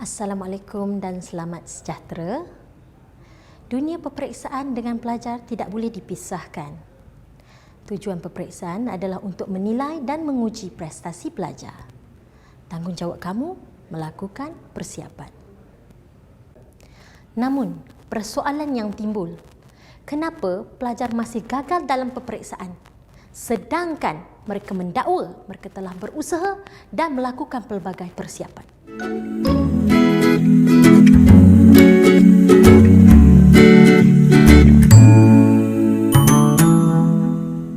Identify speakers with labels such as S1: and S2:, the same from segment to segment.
S1: Assalamualaikum dan selamat sejahtera. Dunia peperiksaan dengan pelajar tidak boleh dipisahkan. Tujuan peperiksaan adalah untuk menilai dan menguji prestasi pelajar. Tanggungjawab kamu melakukan persiapan. Namun, persoalan yang timbul, kenapa pelajar masih gagal dalam peperiksaan? Sedangkan mereka mendakwa mereka telah berusaha dan melakukan pelbagai persiapan.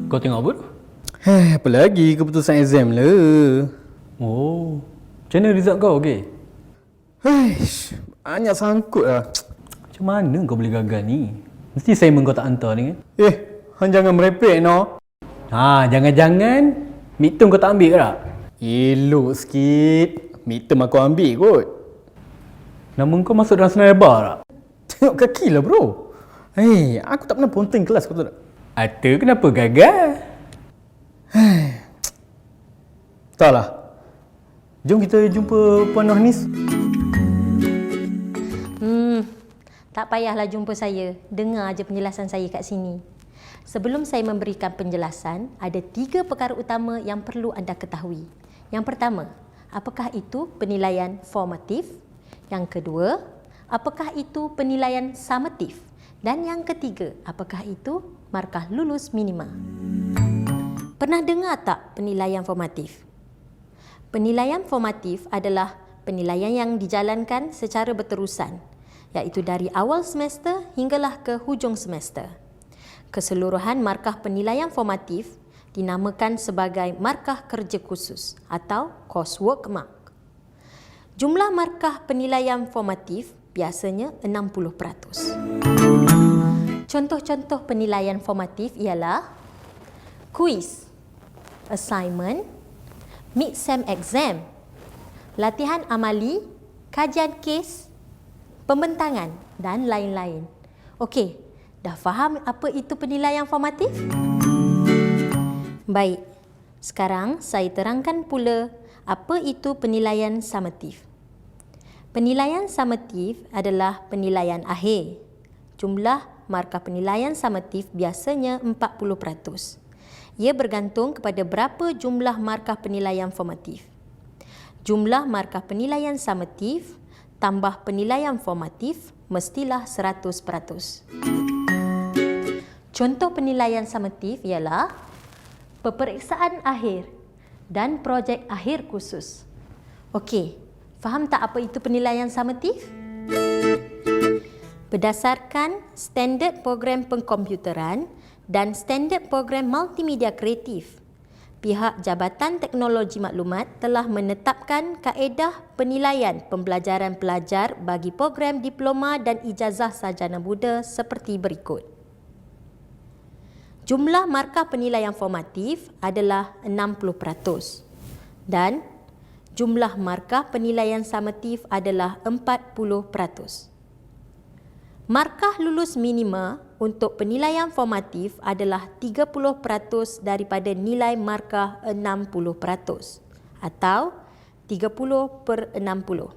S2: Kau tengok apa tu?
S3: Apa lagi keputusan exam lah.
S2: Oh, macam mana result kau okey?
S3: Banyak sangkut lah.
S2: Macam mana kau boleh gagal ni? Mesti assignment kau tak hantar ni kan?
S3: Hang jangan merepek no.
S2: Jangan-jangan midterm kau tak ambil ke tak?
S3: Elok sikit. Midterm aku ambil kot.
S2: Nama kau masuk dalam senarai bar tak?
S3: Tengok kaki lah bro. Aku tak pernah ponteng kelas kau tahu tak?
S2: Atau kenapa gagal?
S3: Tak lah. Jom kita jumpa Puan Nohanis.
S1: Tak payahlah jumpa saya. Dengar aja penjelasan saya kat sini. Sebelum saya memberikan penjelasan, ada 3 perkara utama yang perlu anda ketahui. Yang pertama, apakah itu penilaian formatif? Yang kedua, apakah itu penilaian summatif? Dan yang ketiga, apakah itu markah lulus minima? Pernah dengar tak penilaian formatif? Penilaian formatif adalah penilaian yang dijalankan secara berterusan, iaitu dari awal semester hinggalah ke hujung semester. Keseluruhan markah penilaian formatif dinamakan sebagai markah kerja khusus atau coursework mark. Jumlah markah penilaian formatif biasanya 60%. Contoh-contoh penilaian formatif ialah kuis, assignment, mid-sem exam, latihan amali, kajian kes, pembentangan dan lain-lain. Okey, dah faham apa itu penilaian formatif? Baik, sekarang saya terangkan pula apa itu penilaian summatif. Penilaian summatif adalah penilaian akhir. Jumlah markah penilaian summatif biasanya 40%. Ia bergantung kepada berapa jumlah markah penilaian formatif. Jumlah markah penilaian summatif tambah penilaian formatif mestilah 100%. Contoh penilaian summatif ialah peperiksaan akhir dan projek akhir khusus. Okey, faham tak apa itu penilaian summatif? Berdasarkan standard program pengkomputeran dan standard program multimedia kreatif, pihak Jabatan Teknologi Maklumat telah menetapkan kaedah penilaian pembelajaran pelajar bagi program diploma dan ijazah sarjana muda seperti berikut. Jumlah markah penilaian formatif adalah 60% dan jumlah markah penilaian summatif adalah 40%. Markah lulus minima untuk penilaian formatif adalah 30% daripada nilai markah 60% atau 30/60.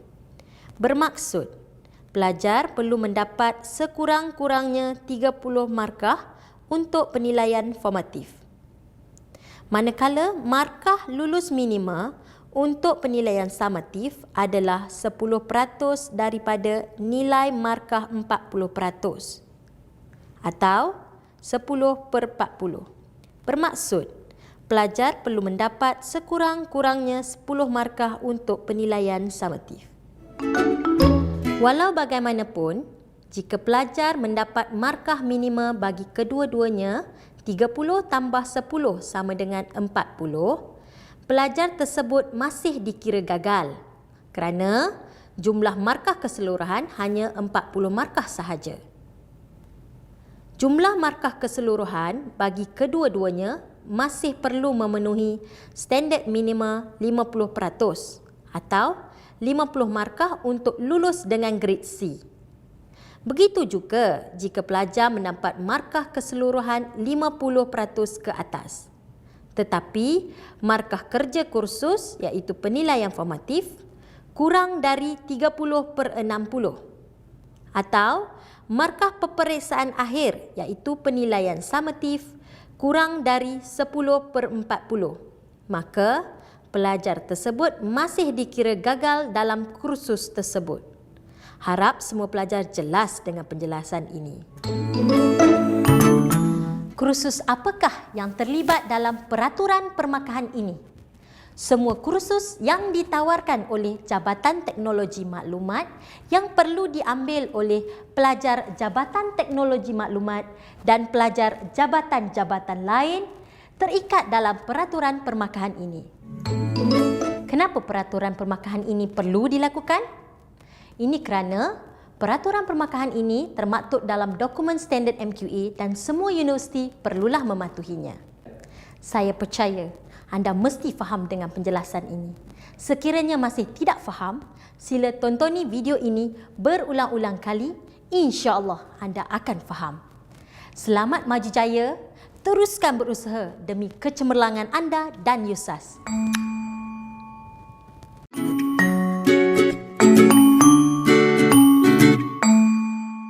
S1: Bermaksud, pelajar perlu mendapat sekurang-kurangnya 30 markah untuk penilaian formatif. Manakala markah lulus minima untuk penilaian summatif adalah 10% daripada nilai markah 40% atau 10/40. Bermaksud, pelajar perlu mendapat sekurang-kurangnya 10 markah untuk penilaian summatif. Walau bagaimanapun, jika pelajar mendapat markah minima bagi kedua-duanya, 30 tambah 10 sama dengan 40, pelajar tersebut masih dikira gagal kerana jumlah markah keseluruhan hanya 40 markah sahaja. Jumlah markah keseluruhan bagi kedua-duanya masih perlu memenuhi standard minima 50% atau 50 markah untuk lulus dengan grade C. Begitu juga jika pelajar mendapat markah keseluruhan 50% ke atas. Tetapi markah kerja kursus iaitu penilaian formatif kurang dari 30/60 atau markah peperiksaan akhir iaitu penilaian summatif kurang dari 10/40, maka pelajar tersebut masih dikira gagal dalam kursus tersebut. Harap semua pelajar jelas dengan penjelasan ini. Kursus apakah yang terlibat dalam peraturan permakahan ini? Semua kursus yang ditawarkan oleh Jabatan Teknologi Maklumat yang perlu diambil oleh pelajar Jabatan Teknologi Maklumat dan pelajar jabatan-jabatan lain terikat dalam peraturan permakahan ini. Kenapa peraturan permakahan ini perlu dilakukan? Ini kerana peraturan permakahan ini termaktub dalam dokumen standard MQA dan semua universiti perlulah mematuhinya. Saya percaya anda mesti faham dengan penjelasan ini. Sekiranya masih tidak faham, sila tontoni video ini berulang-ulang kali. InsyaAllah anda akan faham. Selamat maju jaya. Teruskan berusaha demi kecemerlangan anda dan USAS.